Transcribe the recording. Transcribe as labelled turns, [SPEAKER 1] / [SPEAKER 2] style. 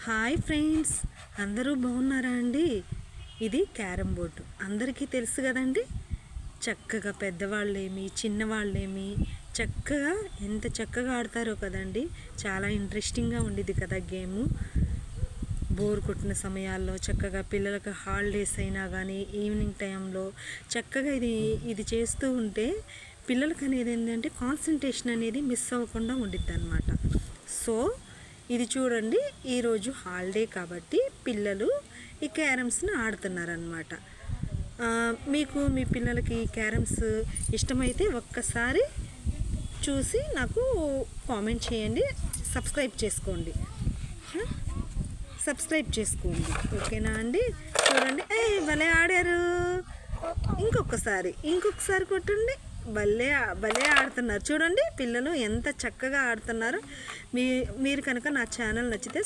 [SPEAKER 1] Hi friends, అందరూ బాగున్నారా అండి? ఇది క్యారమ్ బోర్డు అందరికీ తెలుసు కదండి. చక్కగా పెద్దవాళ్ళేమి చిన్నవాళ్ళేమి చక్కగా ఎంత చక్కగా ఆడతారో కదండి. చాలా ఇంట్రెస్టింగ్గా ఉండిద్ది కదా గేము. బోర్ కొట్టిన సమయాల్లో చక్కగా పిల్లలకు హాలిడేస్ అయినా కానీ ఈవినింగ్ టైంలో చక్కగా ఇది చేస్తూ ఉంటే పిల్లలకి అనేది ఏంటంటే కాన్సన్ట్రేషన్ అనేది మిస్ అవ్వకుండా ఉండిద్ది అనమాట. సో ఇది చూడండి, ఈరోజు హాలిడే కాబట్టి పిల్లలు ఈ క్యారమ్స్ని ఆడుతున్నారనమాట. మీకు మీ పిల్లలకి క్యారమ్స్ ఇష్టమైతే ఒక్కసారి చూసి నాకు కామెంట్ చేయండి, సబ్స్క్రైబ్ చేసుకోండి. ఓకేనా అండి? చూడండి, భలే ఆడారు. ఇంకొకసారి కొట్టండి. భలే ఆడుతున్నారు చూడండి. పిల్లలు ఎంత చక్కగా ఆడుతున్నారు. మీరు కనుక నా ఛానల్ నచ్చితే